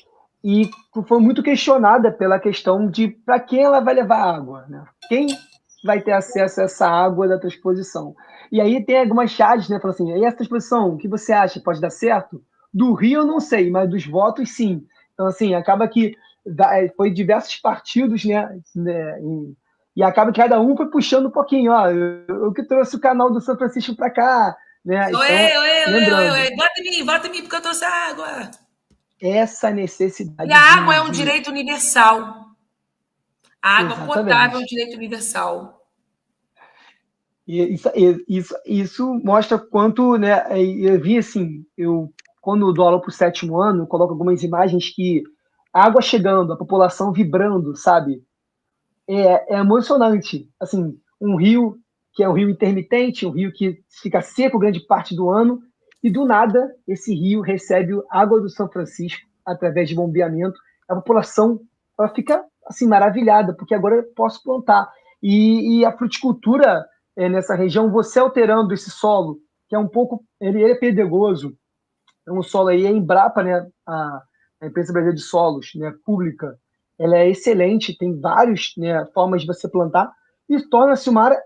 e foi muito questionada pela questão de para quem ela vai levar água, né? Quem vai ter acesso a essa água da transposição? E aí tem algumas chaves, né? Falando assim, e essa transposição, o que você acha? Pode dar certo? Do Rio eu não sei, mas dos votos sim. Então, assim, acaba que foi diversos partidos, né, e acaba que cada um foi puxando um pouquinho. Ó, eu que trouxe o canal do São Francisco para cá, né? Então, lembrando, bota em mim, porque eu trouxe água. Essa necessidade. E a água é um direito universal. A água Exatamente. potável é um direito universal. E isso mostra quanto, né? Eu vi assim, quando dou aula para o 7º ano, eu coloco algumas imagens que a água chegando, a população vibrando, sabe? É emocionante. Assim, um rio que é um rio intermitente, um rio que fica seco grande parte do ano, e do nada esse rio recebe água do São Francisco através de bombeamento. A população ela fica assim maravilhada, porque agora eu posso plantar. E a fruticultura nessa região, você alterando esse solo, que é um pouco, ele é pedregoso, um solo aí, a Embrapa, né, a empresa brasileira de solos, né, pública, ela é excelente, tem várias, né, formas de você plantar e torna-se uma área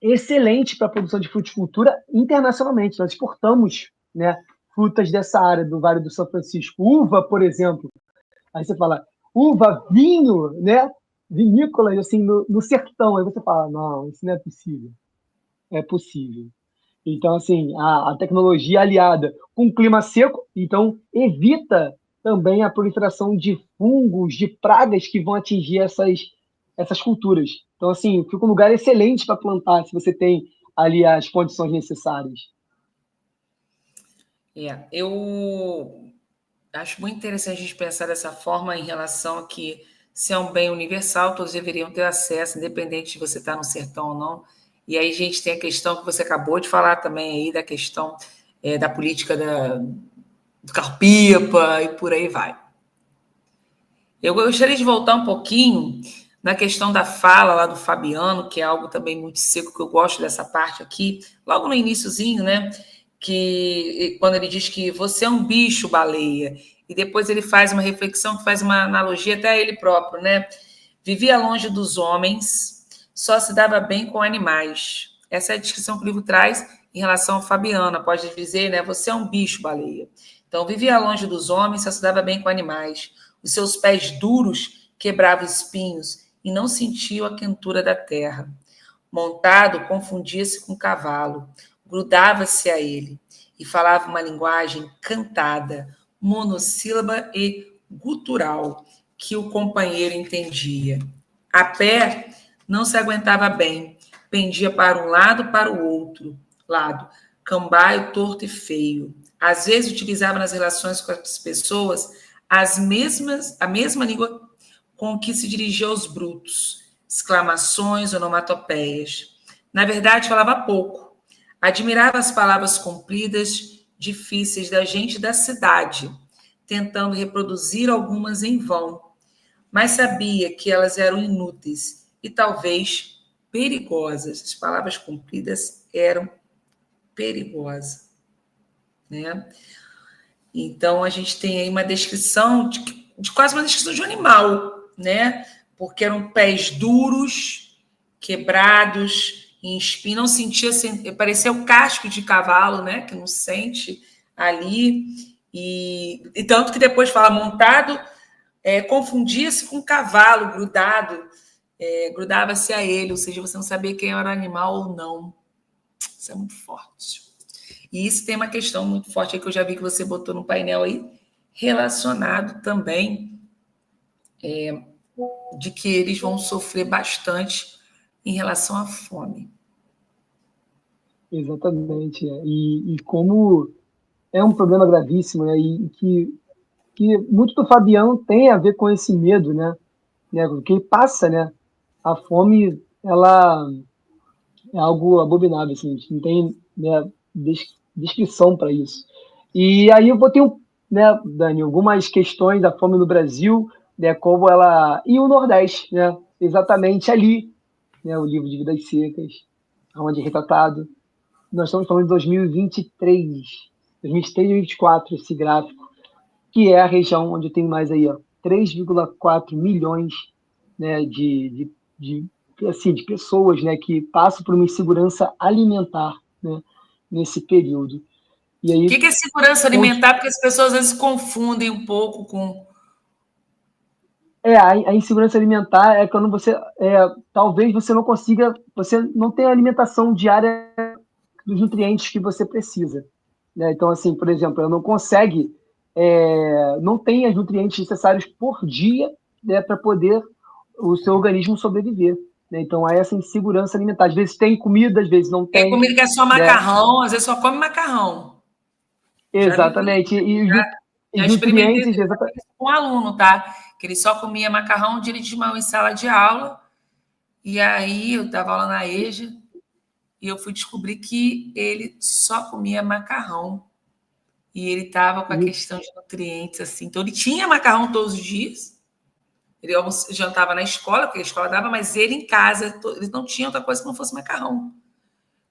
excelente para a produção de fruticultura internacionalmente. Nós exportamos, né, frutas dessa área do Vale do São Francisco. Uva, por exemplo. Aí você fala, uva, vinho, né? Vinícolas, assim, no sertão. Aí você fala, não, isso não é possível. É possível. Então, assim, a tecnologia aliada com o clima seco, então evita também a proliferação de fungos, de pragas que vão atingir essas culturas. Então, assim, fica um lugar excelente para plantar se você tem ali as condições necessárias. Eu acho muito interessante a gente pensar dessa forma em relação a que, se é um bem universal, todos deveriam ter acesso, independente de você estar no sertão ou não. E aí a gente tem a questão que você acabou de falar também aí, da questão da política do carro-pipa e por aí vai. Eu gostaria de voltar um pouquinho na questão da fala lá do Fabiano, que é algo também muito seco, que eu gosto dessa parte aqui, logo no iniciozinho, né? Que quando ele diz que você é um bicho, baleia, e depois ele faz uma reflexão que faz uma analogia até a ele próprio, né? Vivia longe dos homens, só se dava bem com animais. Essa é a descrição que o livro traz em relação ao Fabiano, pode dizer, né? Você é um bicho, baleia. Então, vivia longe dos homens, só se dava bem com animais. Os seus pés duros quebravam espinhos e não sentia a quentura da terra. Montado, confundia-se com o cavalo, grudava-se a ele e falava uma linguagem cantada, monossílaba e gutural, que o companheiro entendia. A pé, não se aguentava bem, pendia para um lado, para o outro lado, cambaio torto e feio. Às vezes utilizava nas relações com as pessoas a mesma língua com que se dirigia aos brutos, exclamações, onomatopeias. Na verdade, falava pouco. Admirava as palavras compridas, difíceis da gente da cidade, tentando reproduzir algumas em vão, mas sabia que elas eram inúteis e talvez perigosas. As palavras compridas eram perigosas, né? Então, a gente tem aí uma descrição de quase uma descrição de um animal, né? Porque eram pés duros, quebrados, em espinho, não sentia, parecia o casco de cavalo, né? Que não sente ali. E tanto que depois fala montado, confundia-se com cavalo grudado, grudava-se a ele, ou seja, você não sabia quem era o animal ou não. Isso é muito forte. E isso tem uma questão muito forte aí que eu já vi que você botou no painel aí, relacionado também de que eles vão sofrer bastante em relação à fome. Exatamente. E como é um problema gravíssimo, né? E que muito do Fabiano tem a ver com esse medo, né? Porque ele passa, né? A fome, ela é algo abominável, assim, a gente não tem, né, descrição para isso. E aí eu botei, né, Dani, algumas questões da fome no Brasil, né, como ela... E o Nordeste, né? Exatamente ali, né, o livro de Vidas Secas, onde é retratado. Nós estamos falando de 2023, 2023 e 2024, esse gráfico, que é a região onde tem mais aí, ó, 3,4 milhões, né, assim, de pessoas, né, que passam por uma insegurança alimentar, né, nesse período. E aí, o que é segurança alimentar? Porque as pessoas às vezes confundem um pouco com... A insegurança alimentar é quando você, talvez você não consiga, você não tem a alimentação diária dos nutrientes que você precisa, né? Então, assim, por exemplo, ela não consegue, não tem os nutrientes necessários por dia, né, para poder o seu organismo sobreviver, né? Então, há essa insegurança alimentar. Às vezes tem comida, às vezes não Tem tem, comida que é só né? macarrão, às vezes só come macarrão. Já vi Exatamente. E já os experimentei nutrientes, isso com um aluno, tá? Que ele só comia macarrão dia de manhã em sala de aula. E aí eu dava aula na EJA e eu fui descobrir que ele só comia macarrão. E ele estava com a questão de nutrientes, assim. Então, ele tinha macarrão todos os dias. Ele jantava na escola, porque a escola dava, mas ele em casa, ele não tinha outra coisa que não fosse macarrão.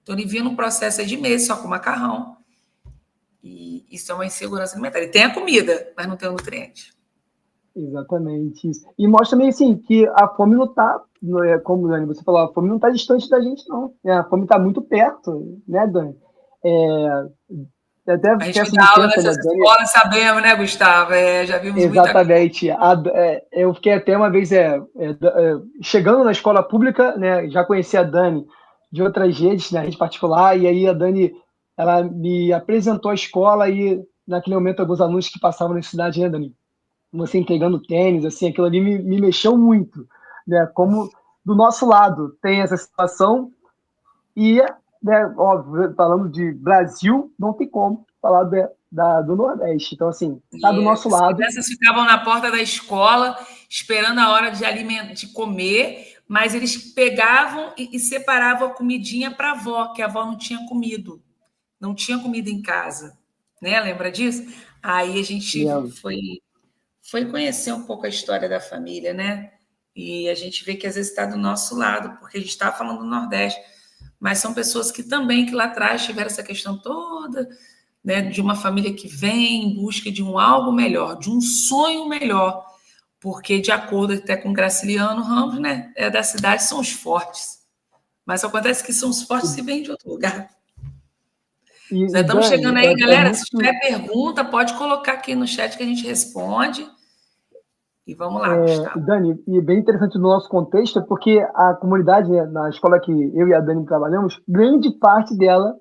Então, ele vinha num processo de meses só com macarrão. E Isso é uma insegurança alimentar. Ele tem a comida, mas não tem o nutriente. Exatamente isso. E mostra também assim, que a fome não está, como Dani, você falou, a fome não está distante da gente, não. Né? A fome está muito perto, né, Dani? Até A gente que peço dá aula licença, né, nessas Dani? escolas sabemos, né, Gustavo? Já vimos muita coisa. Exatamente. Eu fiquei até uma vez chegando na escola pública, né? Já conheci a Dani de outras redes, na rede particular, e aí a Dani ela me apresentou a escola e naquele momento alguns alunos que passavam na cidade, né, Dani? Você entregando tênis, assim, aquilo ali me mexeu muito, né? Como do nosso lado tem essa situação e, né, óbvio, falando de Brasil, não tem como falar do Nordeste. Então, assim, tá do nosso As lado. crianças ficavam na porta da escola esperando a hora de comer, mas eles pegavam e separavam a comidinha para a avó, que a avó não tinha comido. Não tinha comida em casa. Né? Lembra disso? Aí a gente Lembro. foi conhecer um pouco a história da família, né? E a gente vê que às vezes está do nosso lado, porque a gente está falando do Nordeste, mas são pessoas que também, que lá atrás tiveram essa questão toda, né, de uma família que vem em busca de um algo melhor, de um sonho melhor, porque, de acordo até com Graciliano Ramos, né, da cidade são os fortes. Mas acontece que são os fortes que vêm de outro lugar. Já estamos Dani, chegando aí, galera. Se muito... tiver pergunta, pode colocar aqui no chat que a gente responde. E vamos lá, Gustavo. Dani, e bem interessante no nosso contexto, é porque a comunidade, né, na escola que eu e a Dani trabalhamos, grande parte dela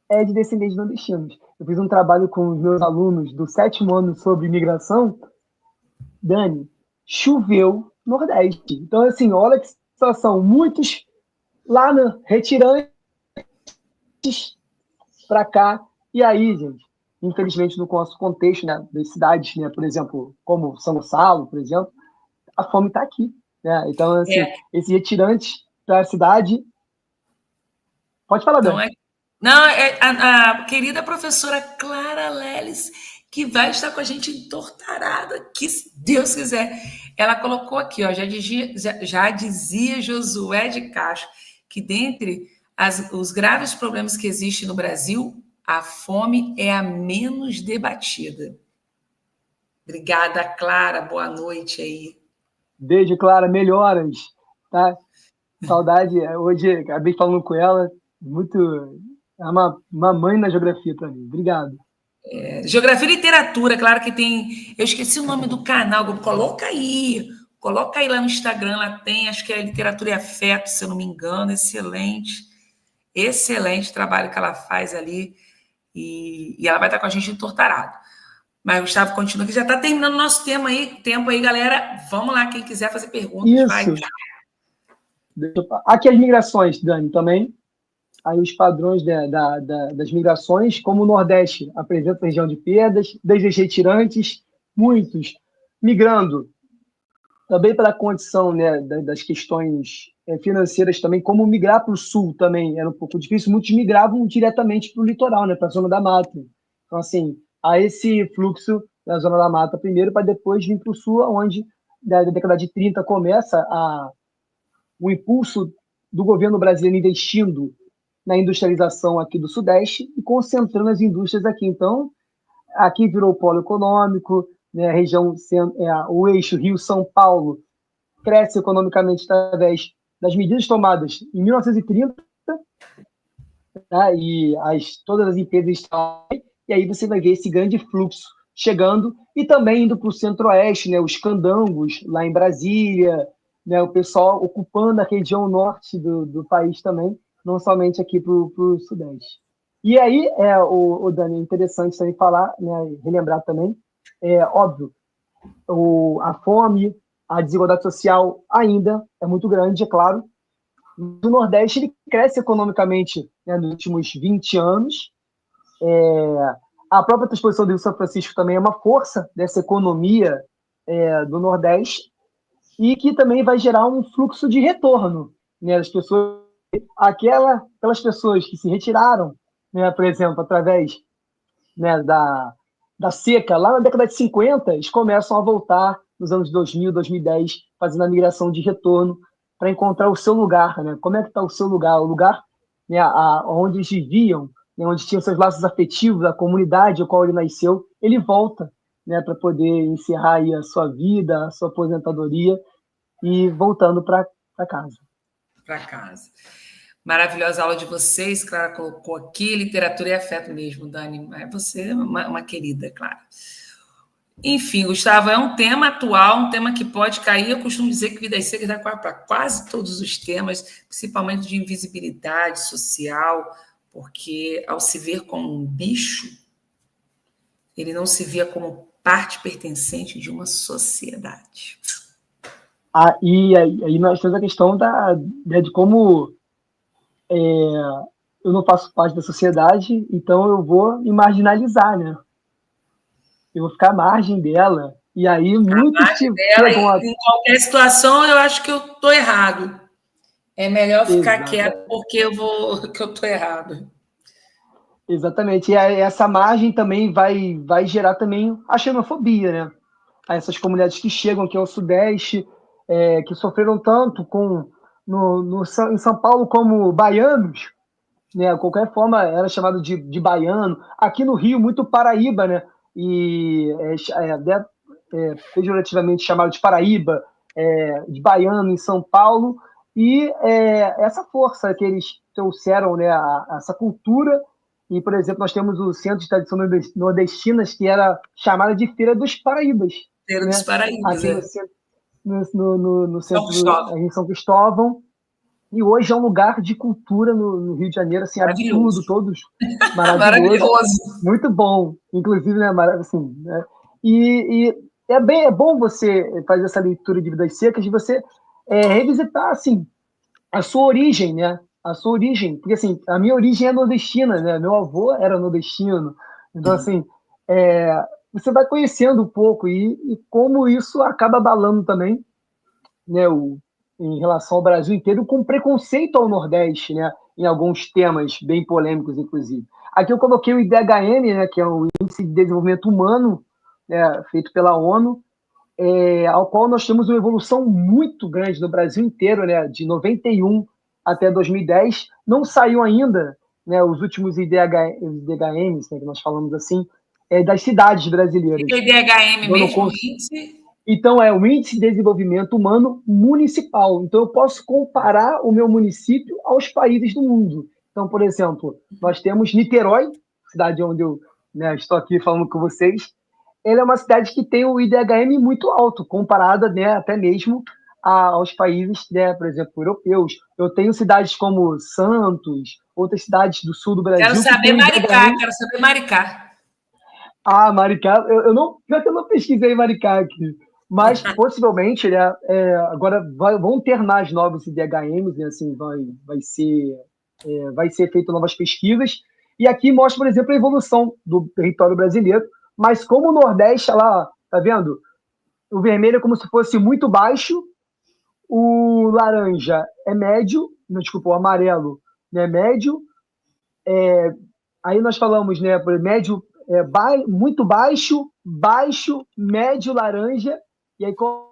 é de descendentes nordestinos. Eu fiz um trabalho com os meus alunos do 7º ano sobre imigração. Dani, choveu no Nordeste. Então, assim, olha que situação. Muitos lá retirantes para cá. E aí, gente, infelizmente, no nosso contexto, né, das cidades, né, por exemplo, como São Gonçalo, por exemplo, a fome está aqui. Né? Então, assim, esses retirantes para a cidade... Pode falar, Então, Dani. Não, é a querida professora Clara Leles, que vai estar com a gente entortarada, que se Deus quiser. Ela colocou aqui, ó, já dizia Josué de Castro, que dentre os graves problemas que existem no Brasil, a fome é a menos debatida. Obrigada, Clara. Boa noite aí. Beijo, Clara. Melhoras. Tá? Saudade. Hoje, acabei falando com ela. É uma mãe na geografia para mim. Obrigado. Geografia e literatura, claro que tem. Eu esqueci o nome do canal, coloca aí. Coloca aí lá no Instagram, lá tem, acho que é Literatura e Afeto, se eu não me engano. Excelente. Excelente trabalho que ela faz ali. E ela vai estar com a gente entortarado. Mas o Gustavo continua aqui. Já está terminando o nosso tempo aí, galera. Vamos lá, quem quiser fazer perguntas, Isso. vai. Aqui as migrações, Dani, também. Aí os padrões das migrações, como o Nordeste apresenta região de perdas, desde os retirantes, muitos migrando, também pela condição, né, das questões financeiras também, como migrar para o sul também era um pouco difícil, muitos migravam diretamente para o litoral, né, para a Zona da Mata. Então, assim, há esse fluxo da Zona da Mata primeiro, para depois vir para o sul, onde, da década de 30, começa o impulso do governo brasileiro investindo na industrialização aqui do Sudeste e concentrando as indústrias aqui. Então, aqui virou polo econômico, né, a região, o eixo Rio-São Paulo cresce economicamente através das medidas tomadas em 1930, tá, e todas as empresas estão aí, e aí você vai ver esse grande fluxo chegando e também indo para o centro-oeste, né, os candangos lá em Brasília, né, o pessoal ocupando a região norte do país também, não somente aqui para o Sudeste. E aí, Dani, é interessante também falar, né, relembrar também, óbvio, a fome, a desigualdade social ainda é muito grande, é claro. No Nordeste, ele cresce economicamente, né, nos últimos 20 anos. A própria transposição do Rio São Francisco também é uma força dessa economia do Nordeste e que também vai gerar um fluxo de retorno, né, das pessoas. Aquelas pessoas que se retiraram, né, por exemplo, através, né, da seca, lá na década de 50, eles começam a voltar nos anos 2000, 2010, fazendo a migração de retorno para encontrar o seu lugar. Né? Como é que está o seu lugar? O lugar, né, onde eles viviam, né, onde tinha seus laços afetivos, a comunidade a qual ele nasceu, ele volta, né, para poder encerrar aí a sua vida, a sua aposentadoria e voltando para casa. Para casa. Maravilhosa aula de vocês, Clara colocou aqui, literatura e afeto mesmo, Dani. Você é uma querida, Clara. Enfim, Gustavo, é um tema atual, um tema que pode cair. Eu costumo dizer que Vidas Secas dá para quase todos os temas, principalmente de invisibilidade social, porque ao se ver como um bicho, ele não se via como parte pertencente de uma sociedade. E aí nós temos a questão de como eu não faço parte da sociedade, então eu vou me marginalizar, né? Eu vou ficar à margem dela. E aí muitos chegam a... Em qualquer situação, eu acho que eu estou errado. É melhor ficar quieto porque eu estou errado. Exatamente. E essa margem também vai gerar também a xenofobia, né? Essas comunidades que chegam aqui ao Sudeste, que sofreram tanto em São Paulo como baianos, né? De qualquer forma, era chamado de baiano. Aqui no Rio, muito Paraíba, né? E pejorativamente chamado de Paraíba, de baiano em São Paulo. E essa força que eles trouxeram, né? Essa cultura. E, por exemplo, nós temos o Centro de Tradição Nordestinas, que era chamada de Feira dos Paraíbas. Feira dos Paraíbas, aqui no centro, em São Cristóvão. E hoje é um lugar de cultura no Rio de Janeiro, assim, absurdo, todos maravilhoso. Muito bom, inclusive, né, assim, né? E é bom você fazer essa leitura de Vidas Secas, de você revisitar, assim, a sua origem, né? A sua origem, porque, assim, a minha origem é nordestina, né? Meu avô era nordestino, então, assim, você vai conhecendo um pouco e como isso acaba abalando também, né, em relação ao Brasil inteiro, com preconceito ao Nordeste, né, em alguns temas bem polêmicos, inclusive. Aqui eu coloquei o IDHM, né, que é o Índice de Desenvolvimento Humano, né, feito pela ONU, ao qual nós temos uma evolução muito grande no Brasil inteiro, né, de 91 até 2010. Não saiu ainda, né, os últimos IDHMs, né, que nós falamos assim, das cidades brasileiras. O que é IDHM mesmo, índice? Então, é o Índice de Desenvolvimento Humano Municipal. Então, eu posso comparar o meu município aos países do mundo. Então, por exemplo, nós temos Niterói, cidade onde eu, né, estou aqui falando com vocês. Ela é uma cidade que tem o IDHM muito alto, comparada, né, até mesmo aos países, né, por exemplo, europeus. Eu tenho cidades como Santos, outras cidades do sul do Brasil. Quero saber Maricá, quero saber Maricá. Ah, Maricá, eu não pesquisei Maricá aqui. Mas, possivelmente, né, agora vão ter mais novos IDHMs, né, assim, vai ser feito novas pesquisas. E aqui mostra, por exemplo, a evolução do território brasileiro. Mas como o Nordeste, lá, tá vendo? O vermelho é como se fosse muito baixo, o laranja é médio, não, desculpa, o amarelo, né, médio. Aí nós falamos, né, médio, muito baixo, baixo, médio, laranja. E aí, com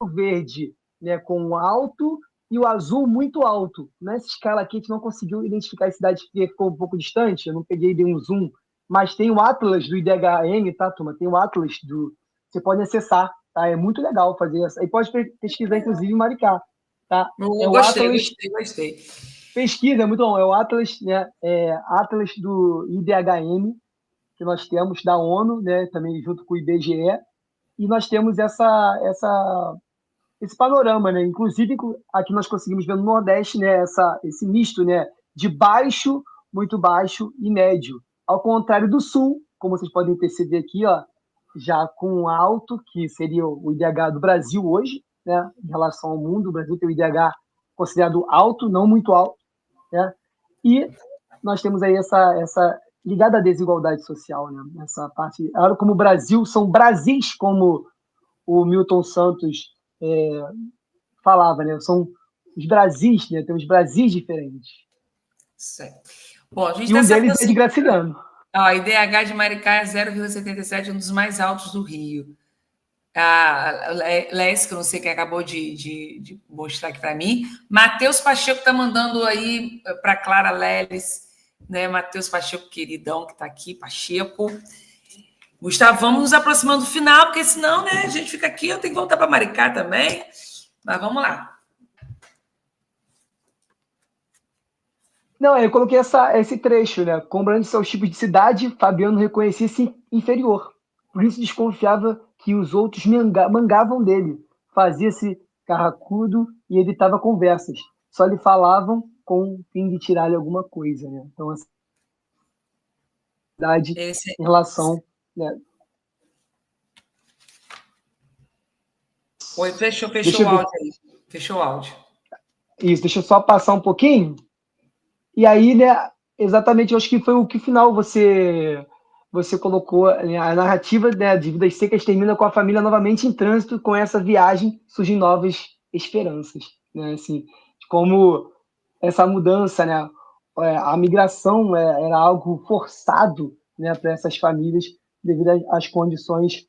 o verde, né, com alto, e o azul muito alto. Nessa escala aqui, a gente não conseguiu identificar a cidade que ficou um pouco distante, eu não peguei e dei um zoom, mas tem o Atlas do IDHM, tá, turma? Tem o Atlas você pode acessar, tá? É muito legal fazer essa. E pode pesquisar, inclusive, em Maricá, tá? Gostei. Pesquisa, é muito bom. É o Atlas, né? Atlas do IDHM, que nós temos, da ONU, né? Também junto com o IBGE. E nós temos esse panorama, né? Inclusive, aqui nós conseguimos ver no Nordeste, né? Esse misto, né? De baixo, muito baixo e médio. Ao contrário do Sul, como vocês podem perceber aqui, ó, já com alto, que seria o IDH do Brasil hoje, né? Em relação ao mundo, o Brasil tem o IDH considerado alto, não muito alto, né? E nós temos aí essa ligada à desigualdade social, né? Essa parte, agora como o Brasil, são Brasis, como o Milton Santos falava, né? São os Brasis, né? Temos Brasis diferentes. Certo. Bom, a gente e um deles é de Graciliano. A IDH de Maricá é 0,77, um dos mais altos do Rio. A Les, que eu não sei quem acabou de mostrar aqui para mim. Matheus Pacheco está mandando aí para Clara Leles né? Matheus Pacheco, queridão, que está aqui, Pacheco. Gustavo, vamos nos aproximando do final, porque senão, né, a gente fica aqui, eu tenho que voltar para Maricá também. Mas vamos lá. Não, eu coloquei esse trecho, né? Comparando seus tipos de cidade, Fabiano reconhecia-se inferior. Por isso desconfiava que os outros mangavam dele. Fazia-se carracudo e evitava conversas. Só lhe falavam com o fim de tirar-lhe alguma coisa, né? Então, essa cidade em relação... Né? Oi, fechou o áudio aí. Fechou o áudio. Isso, deixa eu só passar um pouquinho. E aí, né, exatamente, eu acho que foi o que final você colocou, né, a narrativa, né, de Vidas Secas termina com a família novamente em trânsito, com essa viagem surgem novas esperanças, né, assim, como essa mudança, né, a migração era algo forçado, né, para essas famílias devido às condições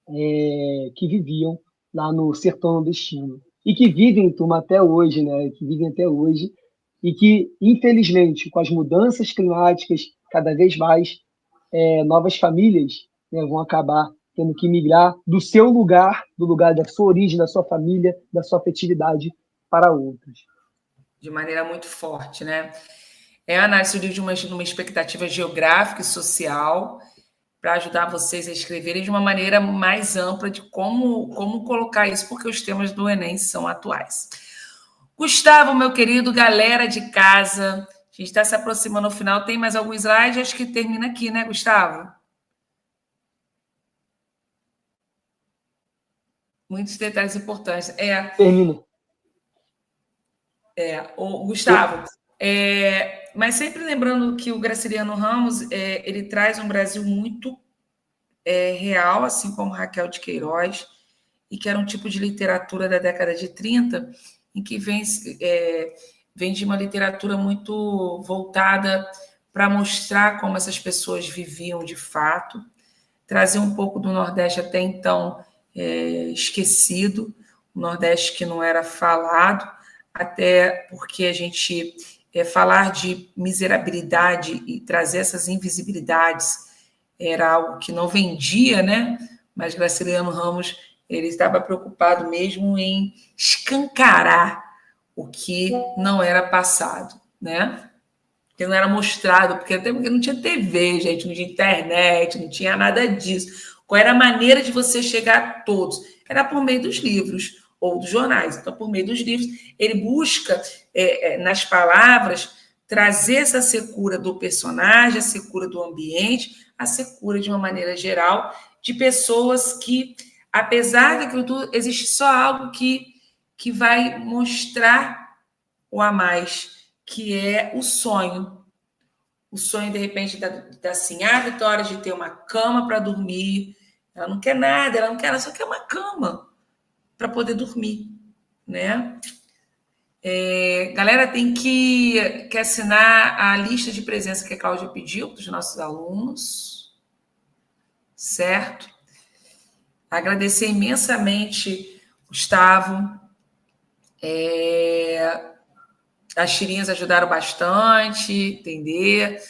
que viviam lá no sertão nordestino e que vivem, turma, até hoje, né, que vivem até hoje, e que, infelizmente, com as mudanças climáticas, cada vez mais novas famílias, né, vão acabar tendo que migrar do seu lugar, do lugar da sua origem, da sua família, da sua afetividade, para outros. De maneira muito forte, né? É a análise de uma expectativa geográfica e social para ajudar vocês a escreverem de uma maneira mais ampla de como colocar isso, porque os temas do Enem são atuais. Gustavo, meu querido, galera de casa, a gente está se aproximando ao final. Tem mais algum slide? Acho que termina aqui, né, Gustavo? Muitos detalhes importantes. Termina. Gustavo, mas sempre lembrando que o Graciliano Ramos, ele traz um Brasil muito real, assim como Raquel de Queiroz, e que era um tipo de literatura da década de 30, em que vem de uma literatura muito voltada para mostrar como essas pessoas viviam de fato, trazer um pouco do Nordeste até então esquecido, o Nordeste que não era falado, até porque a gente falar de miserabilidade e trazer essas invisibilidades era algo que não vendia, né? Mas Graciliano Ramos ele estava preocupado mesmo em escancarar o que não era passado, né? Que não era mostrado, porque até porque não tinha TV, gente, não tinha internet, não tinha nada disso. Qual era a maneira de você chegar a todos? Era por meio dos livros ou dos jornais. Então, por meio dos livros, ele busca, nas palavras, trazer essa secura do personagem, a secura do ambiente, a secura, de uma maneira geral, de pessoas que, apesar daquilo tudo, existe só algo que vai mostrar o a mais, que é o sonho. O sonho, de repente, da assim, a Vitória de ter uma cama para dormir. Ela não quer nada, ela só quer uma cama para poder dormir, né? Galera, tem que assinar a lista de presença que a Cláudia pediu dos nossos alunos, certo? Agradecer imensamente, Gustavo. As tirinhas ajudaram bastante, entender.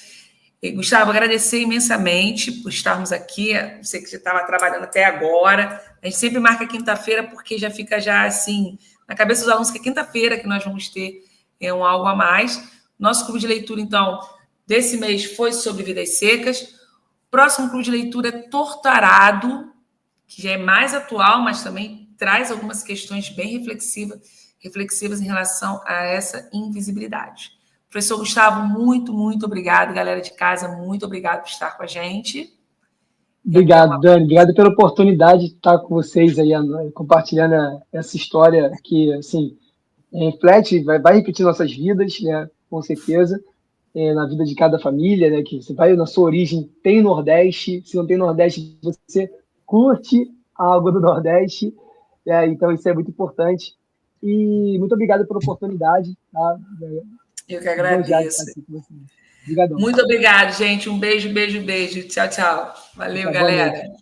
E, Gustavo, agradecer imensamente por estarmos aqui. Sei que você estava trabalhando até agora. A gente sempre marca quinta-feira, porque já fica assim, na cabeça dos alunos que é quinta-feira que nós vamos ter algo a mais. Nosso clube de leitura, então, desse mês foi sobre Vidas Secas. Próximo clube de leitura é Torturado, que já é mais atual, mas também traz algumas questões bem reflexivas em relação a essa invisibilidade. Professor Gustavo, muito, muito obrigado. Galera de casa, muito obrigado por estar com a gente. Obrigado, Dani. Obrigado pela oportunidade de estar com vocês aí, compartilhando essa história que, assim, reflete, vai repetir nossas vidas, né, com certeza, na vida de cada família, né, que você vai na sua origem, tem Nordeste, se não tem Nordeste, você curte a água do Nordeste, então isso é muito importante. E muito obrigado pela oportunidade. Tá? Eu que agradeço. Obrigadão. Muito obrigado, gente. Um beijo, beijo, beijo. Tchau, tchau. Valeu, galera.